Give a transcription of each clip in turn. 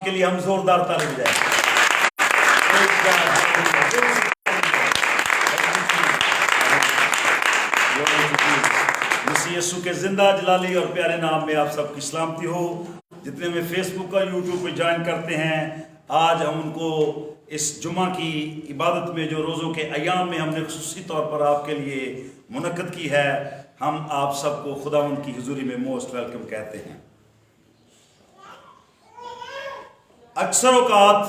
کے لیے ہم زوردار تالی بجائیں. مسیح یسوع کے زندہ جلالی اور پیارے نام میں آپ سب کی سلامتی ہو. جتنے میں فیس بک اور یوٹیوب پہ جوائن کرتے ہیں، آج ہم ان کو اس جمعہ کی عبادت میں جو روزوں کے ایام میں ہم نے خصوصی طور پر آپ کے لیے منعقد کی ہے، ہم آپ سب کو خداوند کی حضوری میں موسٹ ویلکم کہتے ہیں. اکثر اوقات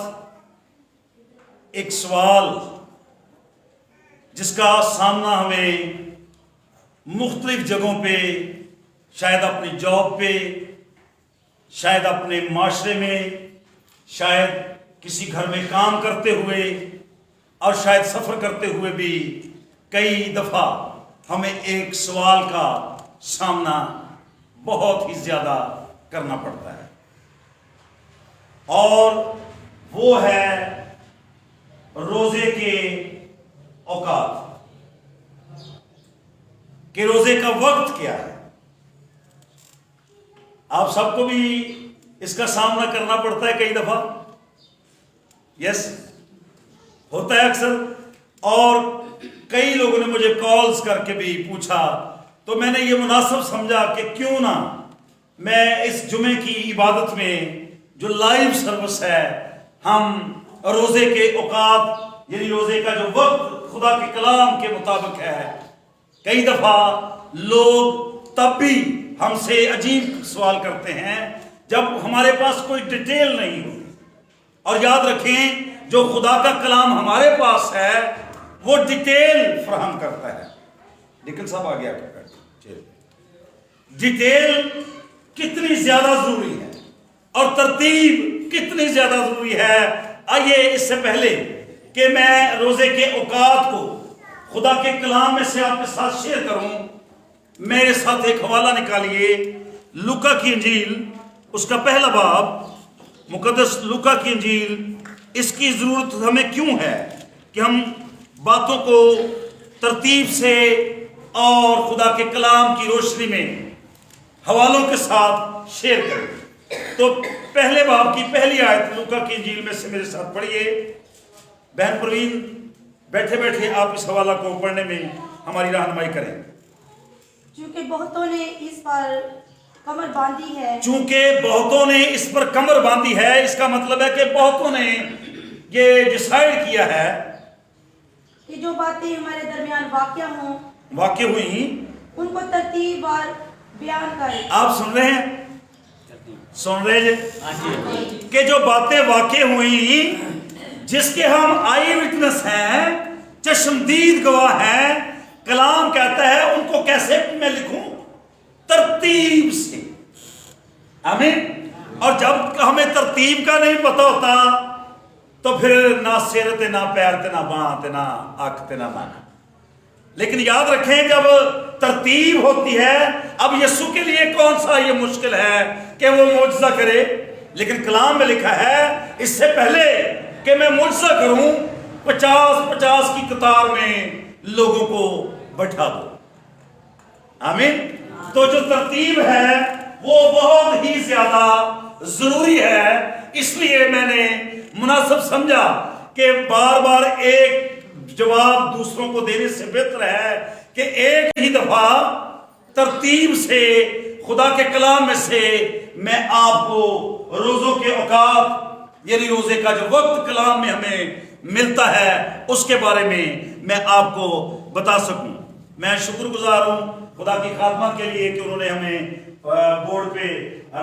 ایک سوال جس کا سامنا ہمیں مختلف جگہوں پہ، شاید اپنی جاب پہ، شاید اپنے معاشرے میں، شاید کسی گھر میں کام کرتے ہوئے اور شاید سفر کرتے ہوئے بھی کئی دفعہ ہمیں ایک سوال کا سامنا بہت ہی زیادہ کرنا پڑتا ہے، اور وہ ہے روزے کے اوقات، کہ روزے کا وقت کیا ہے. آپ سب کو بھی اس کا سامنا کرنا پڑتا ہے کئی دفعہ. یس، ہوتا ہے اکثر. اور کئی لوگوں نے مجھے کالز کر کے بھی پوچھا، تو میں نے یہ مناسب سمجھا کہ کیوں نہ میں اس جمعے کی عبادت میں جو لائیو سروس ہے، ہم روزے کے اوقات یعنی روزے کا جو وقت خدا کے کلام کے مطابق ہے. کئی دفعہ لوگ تب بھی ہم سے عجیب سوال کرتے ہیں جب ہمارے پاس کوئی ڈیٹیل نہیں ہو. اور یاد رکھیں، جو خدا کا کلام ہمارے پاس ہے وہ ڈیٹیل فراہم کرتا ہے. لیکن سب آ گیا، ڈیٹیل کتنی زیادہ ضروری ہے اور ترتیب کتنی زیادہ ضروری ہے. آئیے اس سے پہلے کہ میں روزے کے اوقات کو خدا کے کلام میں سے آپ کے ساتھ شیئر کروں، میرے ساتھ ایک حوالہ نکالیے. لوکا کی انجیل، اس کا پہلا باب، مقدس لوکا کی انجیل. اس کی ضرورت ہمیں کیوں ہے کہ ہم باتوں کو ترتیب سے اور خدا کے کلام کی روشنی میں حوالوں کے ساتھ شیئر کریں. تو پہلے باب کی پہلی آیت لوکا کی انجیل میں سے میرے ساتھ پڑھیے. بہن پروین، بیٹھے بیٹھے آپ اس حوالہ کو پڑھنے میں ہماری رہنمائی کریں. چونکہ بہتوں نے اس پر کمر باندھی ہے. چونکہ بہتوں نے اس پر کمر باندھی ہے، اس کا مطلب ہے کہ بہتوں نے یہ ڈیسائیڈ کیا ہے کہ جو باتیں ہمارے درمیان واقع ہوئی ان کو ترتیب وار بیان کریں. آپ سن رہے ہیں؟ سن رہے جی کہ جو باتیں واقع ہوئی، جس کے ہم آئی وٹنس ہیں، چشمدید گواہ ہیں، کلام کہتا ہے ان کو کیسے میں لکھوں؟ ترتیب سے. آمین. اور جب ہمیں ترتیب کا نہیں پتہ ہوتا تو پھر نہ سر تے نہ پیر تے نہ باں تے نہ آنکھ تے نہ مانا. لیکن یاد رکھیں، جب ترتیب ہوتی ہے، اب یسوع کے لیے کون سا یہ مشکل ہے کہ وہ معجزہ کرے؟ لیکن کلام میں لکھا ہے اس سے پہلے کہ میں معجزہ کروں، 50 کی قطار میں لوگوں کو بٹھا دو. آمین. تو جو ترتیب ہے وہ بہت ہی زیادہ ضروری ہے. اس لیے میں نے مناسب سمجھا کہ بار بار ایک جواب دوسروں کو دینے سے بہتر ہے کہ ایک ہی دفعہ ترتیب سے خدا کے کلام میں سے میں آپ کو روزوں کے اوقات یعنی روزے کا جو وقت کلام میں ہمیں ملتا ہے اس کے بارے میں آپ کو بتا سکوں. میں شکر گزار ہوں خدا کی خادمہ کے لیے کہ انہوں نے ہمیں بورڈ پہ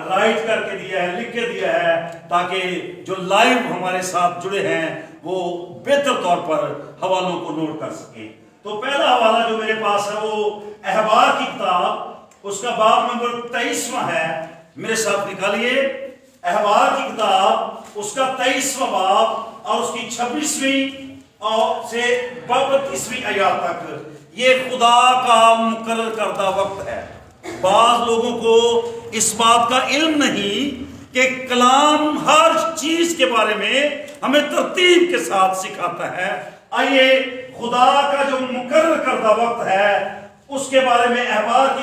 رائٹ کر کے دیا ہے، لکھ کے دیا ہے، تاکہ جو لائیو ہمارے ساتھ جڑے ہیں وہ بہتر طور پر حوالوں کو نوٹ کر سکیں. تو پہلا حوالہ جو میرے پاس ہے وہ احبار کی کتاب، اس کا باب نمبر 23واں ہے. میرے ساتھ نکالیے. احبار کی کتاب، اس کا 23واں باب اور اس کی 26ویں اور سے 32ویں آیات تک. یہ خدا کا مقرر کردہ وقت ہے. بعض لوگوں کو اس بات کا علم نہیں کہ کلام ہر چیز کے بارے میں ہمیں ترتیب کے ساتھ سکھاتا ہے. آئیے خدا کا جو مقرر کردہ وقت ہے اس کے بارے میں احبار کی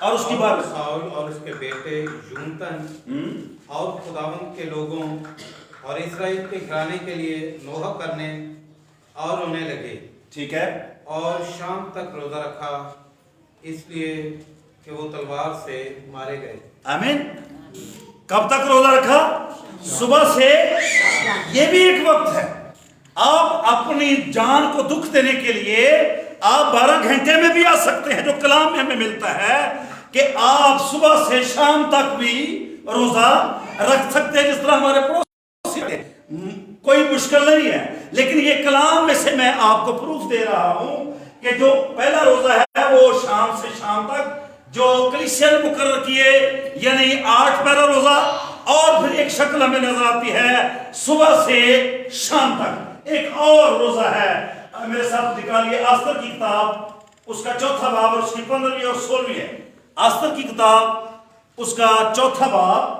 اور اس کی بات ساؤل اور اس کے بیٹے یونتن اور خداوند کے لوگوں اور اسرائیل کے گھرانے کے لیے نوحہ کرنے اور رونے لگے. ٹھیک ہے. اور شام تک روزہ رکھا اس لیے کہ وہ تلوار سے مارے گئے. آمین. کب تک روزہ رکھا؟ صبح سے. یہ بھی ایک وقت ہے. آپ اپنی جان کو دکھ دینے کے لیے آپ 12 گھنٹے میں بھی آ سکتے ہیں, جو کلام میں ہمیں ملتا ہے کہ آپ صبح سے شام تک بھی روزہ رکھ سکتے ہیں, جس طرح ہمارے پڑوسی ہیں. کوئی مشکل نہیں ہے. لیکن یہ کلام میں سے میں آپ کو پروف دے رہا ہوں کہ جو پہلا روزہ ہے وہ شام سے شام تک, جو کلیسیا نے مقرر کیے, یعنی 8 پہلا روزہ, اور پھر ایک شکل ہمیں نظر آتی ہے صبح سے شام تک. ایک اور روزہ ہے, میرے ساتھ نکالیے آستر کی کتاب, اس کا 4واں باب اور اس کی 15ویں اور 16ویں ہے. آستر کی کتاب اس کا 4واں باب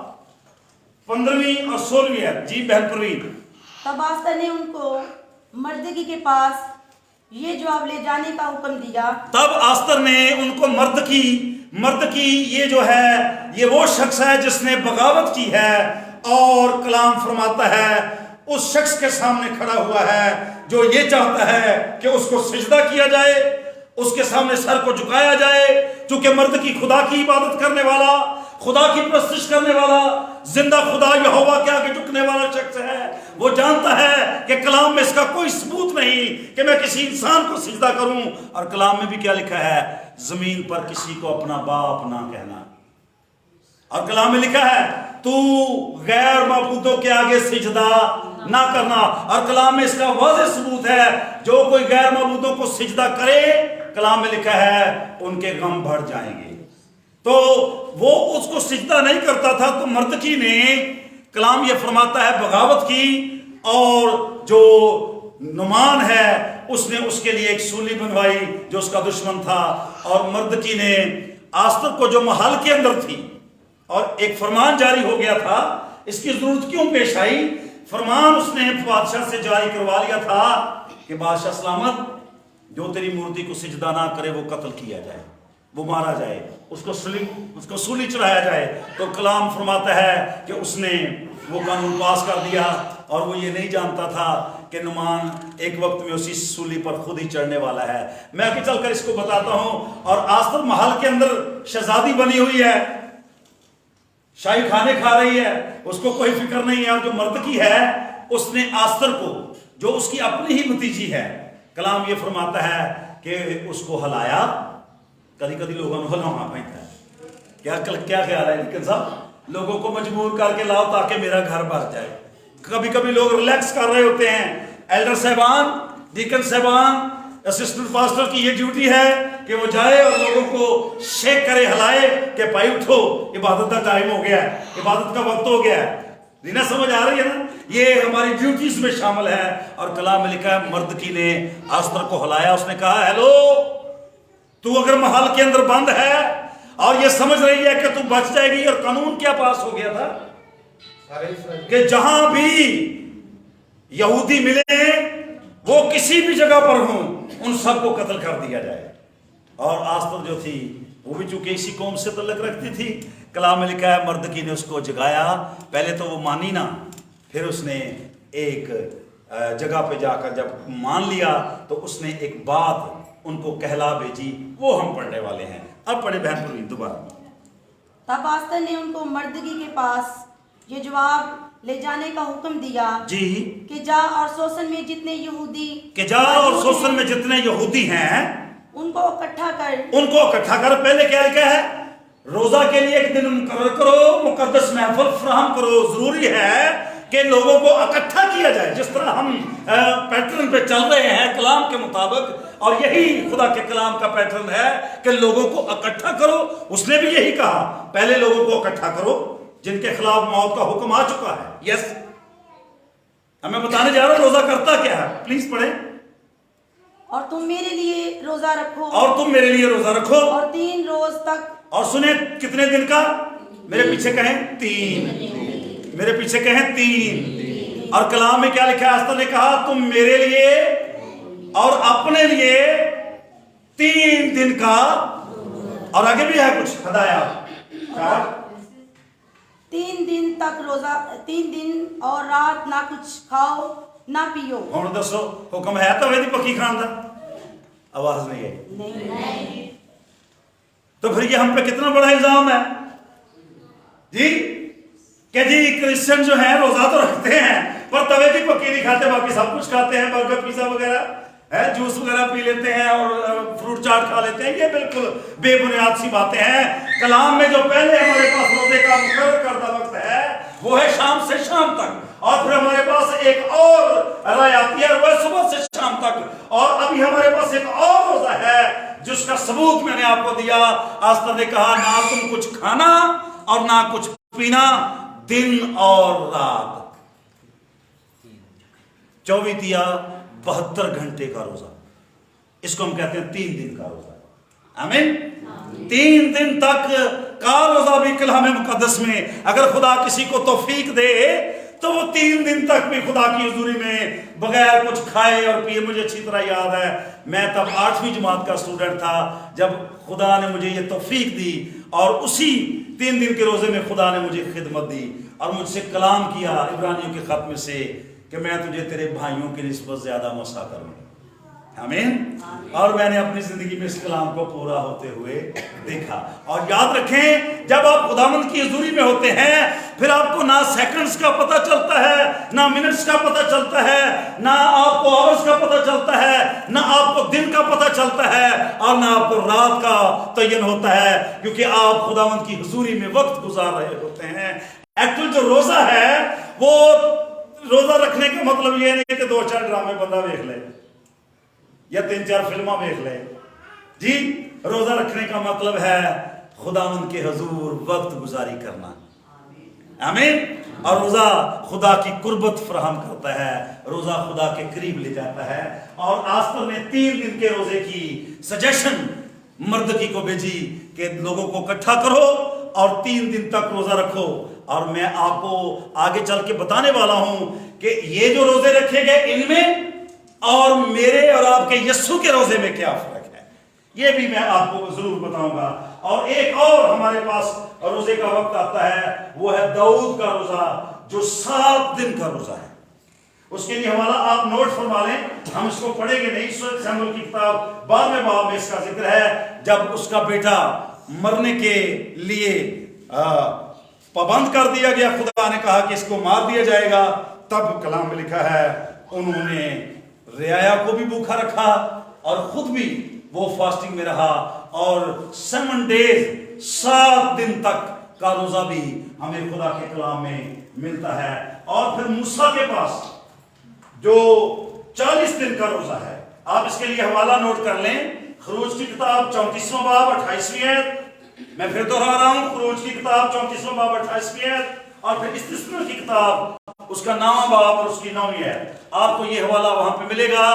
15ویں اور 16ویں ہے. جی بہن پروین. تب آستر نے ان کو مردکی کے پاس یہ جواب لے جانے کا حکم دیا. تب آستر نے ان کو مرد کی یہ جو ہے یہ وہ شخص ہے جس نے بغاوت کی ہے, اور کلام فرماتا ہے اس شخص کے سامنے کھڑا ہوا ہے جو یہ چاہتا ہے کہ اس کو سجدہ کیا جائے, اس کے سامنے سر کو جھکایا جائے, چونکہ مرد کی خدا کی عبادت کرنے والا, خدا کی پرستش کرنے والا, زندہ خدا یہوہ کے آگے جھکنے والا شخص ہے. وہ جانتا ہے کہ کلام میں اس کا کوئی ثبوت نہیں کہ میں کسی انسان کو سجدہ کروں, اور کلام میں بھی کیا لکھا ہے, زمین پر کسی کو اپنا باپ نہ کہنا. اور کلام میں لکھا ہے تو غیر معبودوں کے آگے سجدہ نہ کرنا. اور کلام میں اس کا واضح ثبوت ہے, جو کوئی غیر معبودوں کو سجدہ کرے, کلام میں لکھا ہے ان کے غم بڑھ جائیں گے. تو وہ اس کو سجدہ نہیں کرتا تھا, تو مردکی نے, کلام یہ فرماتا ہے, بغاوت کی, اور جو نعمان ہے اس نے اس کے لیے ایک سولی بنوائی جو اس کا دشمن تھا. اور مردکی نے آستر کو جو محل کے اندر تھی, اور ایک فرمان جاری ہو گیا تھا, اس کی ضرورت کیوں پیش آئی؟ فرمان اس نے بادشاہ سے جاری کروا لیا تھا کہ بادشاہ سلامت, جو تیری مورتی کو سجدہ نہ کرے وہ قتل کیا جائے, وہ مارا جائے, اس کو سولی چڑھایا جائے. تو کلام فرماتا ہے کہ اس نے وہ قانون پاس کر دیا, اور وہ یہ نہیں جانتا تھا کہ نعمان ایک وقت میں اسی سولی پر خود ہی چڑھنے والا ہے. میں آگے چل کر اس کو بتاتا ہوں. اور آستر محل کے اندر شہزادی بنی ہوئی ہے, شاہی کھانے کھا رہی ہے, اس کو کوئی فکر نہیں ہے. اور جو مردکی ہے اس نے آستر کو, جو اس کی اپنی ہی بھتیجی ہے, کلام یہ فرماتا ہے کہ اس کو ہلایا. کدی لوگوں نے ہلانا پڑتا ہے. کیا خیال ہے لیکن صاحب, لوگوں کو مجبور کر کے لاؤ تاکہ میرا گھر بھر جائے. کبھی لوگ ریلیکس کر رہے ہوتے ہیں. ایلڈر صاحبان, ڈیکن صاحبان, اسسٹنٹ پاسٹر کی یہ ڈیوٹی ہے کہ وہ جائے اور لوگوں کو شیک کرے, ہلائے کہ بھائی اٹھو, عبادت کا ٹائم ہو گیا ہے, عبادت کا وقت ہو گیا ہے. دینا سمجھ آ رہی ہے نا, یہ ہماری ڈیوٹیز میں شامل ہے. اور کلام میں لکھا ہے مردکی نے آستر کو ہلایا, اس نے کہا ہیلو, تو اگر محل کے اندر بند ہے اور یہ سمجھ رہی ہے کہ تو بچ جائے گی. اور قانون کیا پاس ہو گیا تھا کہ جہاں بھی یہودی ملے, وہ کسی بھی جگہ پر ہوں, ان سب کو قتل کر دیا جائے. اور آستر جو تھی وہ بھی چونکہ اسی قوم سے تعلق رکھتی تھی, کلام میں لکھا ہے مردکی نے اس کو جگایا. پہلے تو وہ مانی نہ, پھر اس نے ایک جگہ پہ جا کر جب مان لیا تو اس نے ایک بات ان کو کہلا بھیجی, وہ ہم پڑھنے والے ہیں. اب پڑھے بہن پروین دوبارہ. تب آستر نے ان کو مردکی کے پاس یہ جواب لے جانے کا حکم دیا جی کہ جا اور سوسن میں جتنے یہودی ہیں ان کو اکٹھا کر. پہلے کیا لکھا ہے, روزہ کے لیے ایک دن مقرر کرو, مقدس محفل فراہم کرو. ضروری ہے کہ لوگوں کو اکٹھا کیا جائے, جس طرح ہم پیٹرن پہ چل رہے ہیں کلام کے مطابق. اور یہی خدا کے کلام کا پیٹرن ہے کہ لوگوں کو اکٹھا کرو. اس نے بھی یہی کہا, پہلے لوگوں کو اکٹھا کرو جن کے خلاف موت کا حکم آ چکا ہے. یس, ہمیں بتانے جا رہا ہوں روزہ کرتا کیا ہے. پلیز پڑھیں. اور تم میرے لیے روزہ رکھو, اور 3 روز تک. اور سنیں کتنے دن کا, میرے پیچھے کہیں 3, میرے پیچھے کہیں 3. اور کلام میں کیا لکھا ہے, آستر نے کہا تم میرے لیے اور اپنے لیے 3 دن کا اور آگے بھی ہے کچھ ہدایات. 3 دن تک روزہ، 3 دن اور رات نہ کچھ کھاؤ نہ پیو. ہوں دسو حکم ہے توے دی پکی کھان دا؟ آواز نہیں ہے. نہیں. تو پھر یہ ہم پہ کتنا بڑا الزام ہے جی کہ جی کرسچن جو ہیں روزہ تو رکھتے ہیں پر توے کی پکی نہیں کھاتے، باقی سب کچھ کھاتے ہیں، برگر پیزا وغیرہ ہے، جوس وغیرہ پی لیتے ہیں اور فروٹ چاٹ کھا لیتے ہیں. یہ بالکل بے بنیاد سی باتیں ہیں. کلام میں جو پہلے ہمارے پاس روزے کا مقرر کردہ وقت ہے وہ ہے شام سے شام تک، اور پھر ہمارے پاس ایک اور رائے آتی ہے وہ ہے صبح سے شام تک، اور ابھی ہمارے پاس ایک اور روزہ ہے جس کا ثبوت میں نے آپ کو دیا. آستہ نے کہا نہ تم کچھ کھانا اور نہ کچھ پینا دن اور رات. 24 72 گھنٹے کا روزہ، اس کو ہم کہتے ہیں 3 دن کا روزہ. آمین. 3 دن تک کا روزہ بھی کلام مقدس میں اگر خدا کسی کو توفیق دے تو وہ 3 دن تک بھی خدا کی حضوری میں بغیر کچھ کھائے اور پیے. مجھے اچھی طرح یاد ہے میں تب 8ویں جماعت کا اسٹوڈنٹ تھا جب خدا نے مجھے یہ توفیق دی، اور اسی 3 دن کے روزے میں خدا نے مجھے خدمت دی اور مجھ سے کلام کیا عبرانیوں کے خط میں سے کہ میں تجھے تیرے بھائیوں کی نسبت زیادہ مسا کروں. آمین. اور میں نے اپنی زندگی میں اس کلام کو پورا ہوتے ہوئے دیکھا. اور یاد رکھیں جب آپ خداوند کی حضوری میں ہوتے ہیں پھر آپ کو نہ سیکنڈز کا پتہ چلتا ہے، نہ منٹس کا پتہ چلتا ہے، نہ آپ کو آورز کا پتہ چلتا ہے، نہ آپ کو دن کا پتہ چلتا ہے، اور نہ آپ کو رات کا تعین ہوتا ہے، کیونکہ آپ خداوند کی حضوری میں وقت گزار رہے ہوتے ہیں. ایکچوئل جو روزہ ہے وہ روزہ رکھنے کا مطلب یہ نہیں کہ 2-4 ڈرامے بندہ دیکھ لے یا 3-4 فلمیں دیکھ لے. جی روزہ رکھنے کا مطلب ہے خداوند کے حضور وقت گزاری کرنا. آمین. اور روزہ خدا کی قربت فراہم کرتا ہے، روزہ خدا کے قریب لے جاتا ہے. اور آستر نے 3 دن کے روزے کی سجیشن مردکی کو بھیجی کہ لوگوں کو اکٹھا کرو اور 3 دن تک روزہ رکھو. اور میں آپ کو آگے چل کے بتانے والا ہوں کہ یہ جو روزے رکھے گئے ان میں اور میرے اور آپ کے یسوع کے روزے میں کیا فرق ہے، یہ بھی میں آپ کو ضرور بتاؤں گا. اور ایک اور ہمارے پاس روزے کا وقت آتا ہے وہ ہے داؤد کا روزہ جو 7 دن کا روزہ ہے. اس کے لیے حوالہ آپ نوٹ فرما لیں، ہم اس کو پڑھیں گے نہیں. سیموئیل کی کتاب 12ویں باب میں اس کا ذکر ہے جب اس کا بیٹا مرنے کے لیے پابند کر دیا گیا، خدا نے کہا کہ اس کو مار دیا جائے گا. تب کلام میں لکھا ہے انہوں نے رعایا کو بھی بھوکا رکھا اور خود بھی وہ فاسٹنگ میں رہا. اور 7 days 7 دن تک کا روزہ بھی ہمیں خدا کے کلام میں ملتا ہے. اور پھر موسیٰ کے پاس جو 40 دن کا روزہ ہے، آپ اس کے لیے حوالہ نوٹ کر لیں. خروج کی کتاب 34واں باب 28ویں آیت. میں پھر دوہرا رہا ہوں، خروج کی کتاب 34واں باب 28ویں آیت، اور پھر استثنا کی کتاب اس کا 9واں باب اور اس کی 9ویں آیت. آپ کو یہ حوالہ وہاں پہ ملے گا.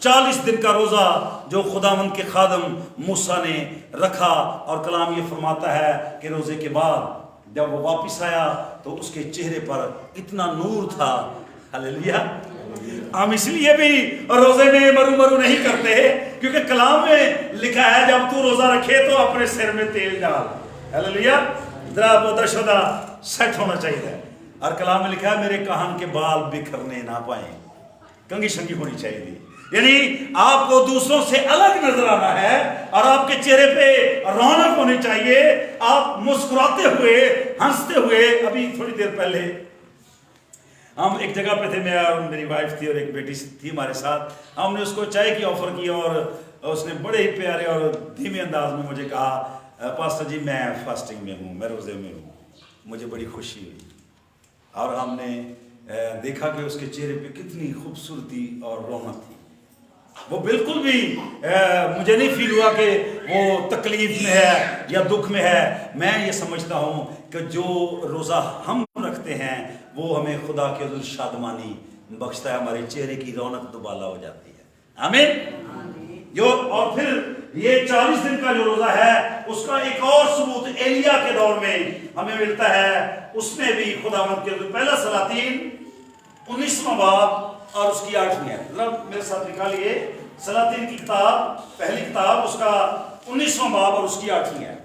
40 دن کا روزہ جو خداوند کے خادم موسیٰ نے رکھا، اور کلام یہ فرماتا ہے کہ روزے کے بعد جب وہ واپس آیا تو اس کے چہرے پر اتنا نور تھا. ہلیلویا. ہم اس لیے بھی روزے میں مرو نہیں کرتے کیونکہ کلام میں لکھا ہے جب تو روزہ رکھے تو اپنے سر میں تیل ڈال. ہلیلویا. ذرا بودا شدہ سیٹ ہونا چاہیے. اور کلام میں لکھا ہے میرے کہان کے بال بکھرنے نہ پائیں، کنگھی شنگھی ہونی چاہیے. یعنی آپ کو دوسروں سے الگ نظر آنا ہے اور آپ کے چہرے پہ رونق ہونی چاہیے، آپ مسکراتے ہوئے ہنستے ہوئے. ابھی تھوڑی دیر پہلے ہم ایک جگہ پہ تھے، میں اور میری وائف تھی اور ایک بیٹی تھی ہمارے ساتھ. ہم نے اس کو چائے کی آفر کی اور اس نے بڑے ہی پیارے اور دھیمے انداز میں مجھے کہا پاسٹر جی میں فاسٹنگ میں ہوں، میں روزے میں ہوں. مجھے بڑی خوشی ہوئی اور ہم نے دیکھا کہ اس کے چہرے پہ کتنی خوبصورتی اور رونق تھی. وہ بالکل بھی مجھے نہیں فیل ہوا کہ وہ تکلیف میں ہے یا دکھ میں ہے. میں یہ سمجھتا ہوں کہ جو روزہ ہم رکھتے ہیں وہ ہمیں خدا کے حضور شادمانی بخشتا ہے، ہمارے چہرے کی رونق دوبالا ہو جاتی ہے. آمین. اور پھر یہ 40 دن کا جو روزہ ہے اس کا ایک اور ثبوت ایلیا کے دور میں ہمیں ملتا ہے. اس میں بھی خداوند کے حضور پہلا سلاطین 19واں باب اور اس کی 8ویں آیت. ذرا میرے ساتھ نکالیے سلاطین کی کتاب پہلی کتاب اس کا 19واں باب اور اس کی 8ویں آیت.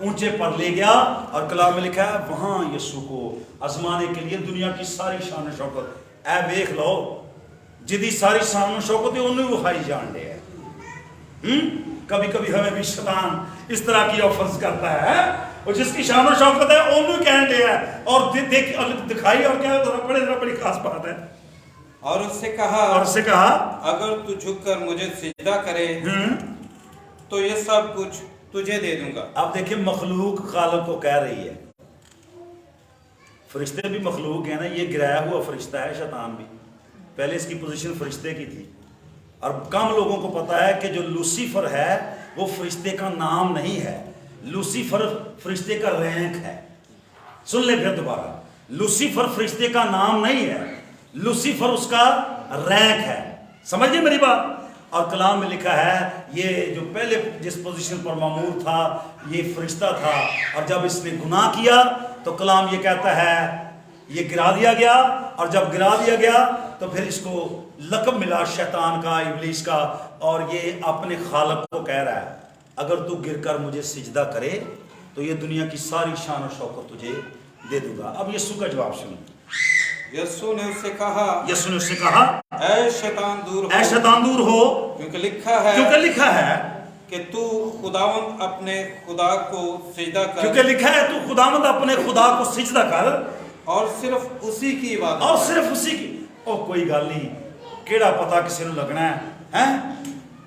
اونچے پر لے گیا اور کلام میں لکھا ہے وہاں یسوع کو آزمانے کے لیے دنیا کی ساری شان و شوکت اے دیکھ لو جدی ساری شان و شوکت انہوں وہ کھائی جان دے ہے. کبھی کبھی ہمیں بھی شیطان اس طرح کی آفرز کرتا ہے اور جس کی شان و شوکت ہے انہوں کہنے دے ہے اور دکھائی اور کیا بڑی خاص بات ہے. اور اس سے کہا اگر تو جھک کر مجھے سجدہ کرے تو یہ سب کچھ تجھے دے دوں گا. اب دیکھیں مخلوق خالق کو کہہ رہی ہے, فرشتے بھی مخلوق ہیں نا, یہ گرایا ہوا فرشتہ ہے شیطان بھی, پہلے اس کی پوزیشن فرشتے کی تھی. اور کم لوگوں کو پتا ہے کہ جو لوسیفر ہے وہ فرشتے کا نام نہیں ہے, لوسیفر فرشتے کا رینک ہے. سن لیں پھر دوبارہ, لوسیفر فرشتے کا نام نہیں ہے, لوسیفر اس کا رینک ہے. سمجھئے میری بات. اور کلام میں لکھا ہے یہ جو پہلے جس پوزیشن پر معمور تھا یہ فرشتہ تھا, اور جب اس نے گناہ کیا تو کلام یہ کہتا ہے یہ گرا دیا گیا, اور جب گرا دیا گیا تو پھر اس کو لقب ملا شیطان کا, ابلیس کا, اور یہ اپنے خالق کو کہہ رہا ہے اگر تو گر کر مجھے سجدہ کرے تو یہ دنیا کی ساری شان و شوکت تجھے دے دوں گا. اب یسوع کا جواب سنو. یسوع نے اس سے کہا اے شیطان دور ہو کیونکہ لکھا ہے کہ تو خداوند اپنے خدا کو سجدہ کر, کیونکہ لکھا ہے تو خداوند اپنے خدا کو سجدہ کر اور صرف اسی کی عبادت, اور صرف اسی کی. او کوئی گل نہیں, کیڑا پتا کسی نے لگنا ہے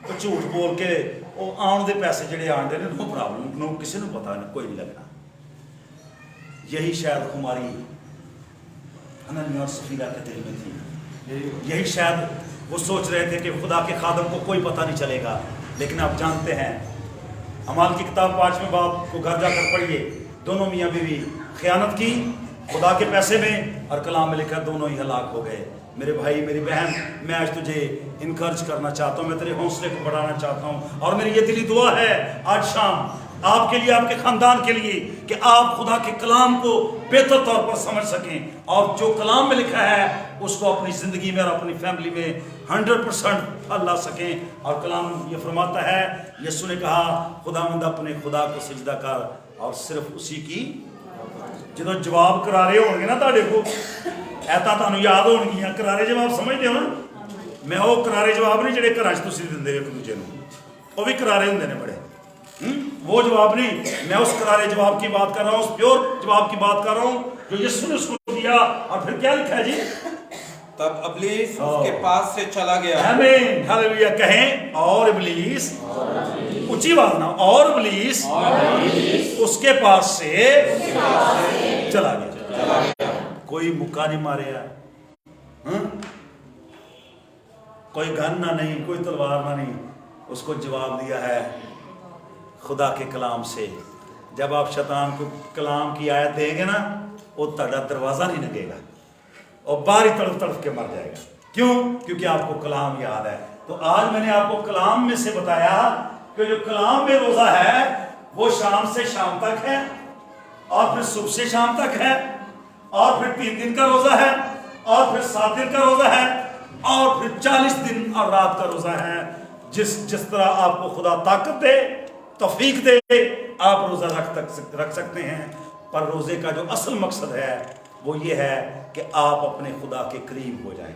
تو جھوٹ بول کے وہ آن دے پیسے جڑے آن دے نو پرابلم, نو کسی نے پتا نہیں, کوئی نہیں لگنا. یہی شاید ہماری اننیا اور سفیرہ کے دل میں تھی, یہی شاید وہ سوچ رہے تھے کہ خدا کے خادم کو کوئی پتہ نہیں چلے گا. لیکن آپ جانتے ہیں اعمال کی کتاب 5ویں باب کو گھر جا کر پڑھیے, دونوں میاں بیوی خیانت کی خدا کے پیسے میں, اور کلام میں لکھا دونوں ہی ہلاک ہو گئے. میرے بھائی میری بہن, میں آج تجھے انکرج کرنا چاہتا ہوں, میں تیرے حوصلے کو بڑھانا چاہتا ہوں, اور میری یہ دلی دعا ہے آج شام آپ کے لیے, آپ کے خاندان کے لیے, کہ آپ خدا کے کلام کو بہتر طور پر سمجھ سکیں, اور جو کلام میں لکھا ہے اس کو اپنی زندگی میں اور اپنی فیملی میں 100% پھل لا سکیں. اور کلام یہ فرماتا ہے, یسوع نے کہا خداوند اپنے خدا کو سجدہ کر اور صرف اسی کی. جدو جواب کرارے ہون گے نا تاڑے کو ایتا تانوں یاد ہون گیاں, کرارے جواب سمجھتے ہو نا, میں وہ کرارے جواب نہیں جڑے گھراں وچ تسی دیندے ایک دوجے نوں, وہ بھی کرارے ہوندے نے بڑے, وہ جواب نہیں. میں اس کرارے جواب کی بات کر رہا ہوں, اس پیور جواب کی بات کر رہا ہوں جو یسوع نے اس کو دیا. اور پھر کیا لکھا ہے جی, تب ابلیس اس کے پاس سے چلا گیا. آمین, ہاللویہ کہیں, اور ابلیس, اونچی بات نا, اور ابلیس اس کے پاس سے چلا گیا. کوئی مکہ نہیں ماریا, کوئی گن نہ نہیں, کوئی تلوار نہ نہیں, اس کو جواب دیا ہے خدا کے کلام سے. جب آپ شیطان کو کلام کی آیت دیں گے نا وہ تہاڈا دروازہ نہیں لگے گا اور باہر ہی تڑف تڑف کے مر جائے گا. کیوں؟ کیونکہ آپ کو کلام یاد ہے. تو آج میں نے آپ کو کلام میں سے بتایا کہ جو کلام میں روزہ ہے وہ شام سے شام تک ہے, اور پھر صبح سے شام تک ہے, اور پھر 3 دن کا روزہ ہے, اور پھر 7 دن کا روزہ ہے, اور پھر 40 دن اور رات کا روزہ ہے. جس طرح آپ کو خدا طاقت دے, توفیق دے, آپ روزہ رکھ سکتے ہیں. پر روزے کا جو اصل مقصد ہے وہ یہ ہے کہ آپ اپنے خدا کے قریب ہو جائیں.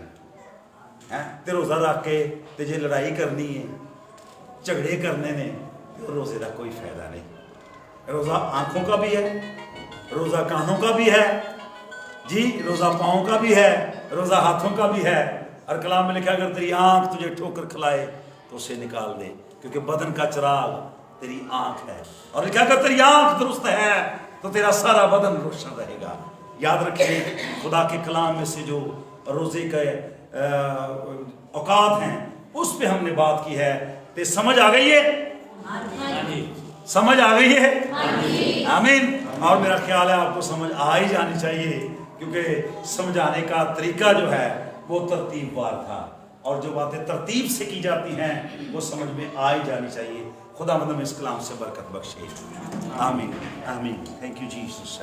تے روزہ رکھ کے تے جے لڑائی کرنی ہے, جھگڑے کرنے نے, تو روزے کا کوئی فائدہ نہیں. روزہ آنکھوں کا بھی ہے, روزہ کانوں کا بھی ہے جی, روزہ پاؤں کا بھی ہے, روزہ ہاتھوں کا بھی ہے. اور کلام میں لکھا اگر تیری آنکھ تجھے ٹھوکر کھلائے تو اسے نکال دے, کیونکہ بدن کا چراغ تیری آنکھ ہے. اور لکھا اگر تیری آنکھ درست ہے تو تیرا سارا بدن روشن رہے گا. یاد رکھیں خدا کے کلام میں سے جو روزے کے اوقات ہیں اس پہ ہم نے بات کی ہے. تے سمجھ آ گئی ہے؟ سمجھ آ گئی ہے؟ آمین. اور میرا خیال ہے آپ کو سمجھ آ ہی جانی چاہیے, کیونکہ سمجھانے کا طریقہ جو ہے وہ ترتیب وار تھا, اور جو باتیں ترتیب سے کی جاتی ہیں وہ سمجھ میں آ ہی جانی چاہیے. خدا مدد میں اس کلام سے برکت بخشے. آمین آمین. Thank you Jesus.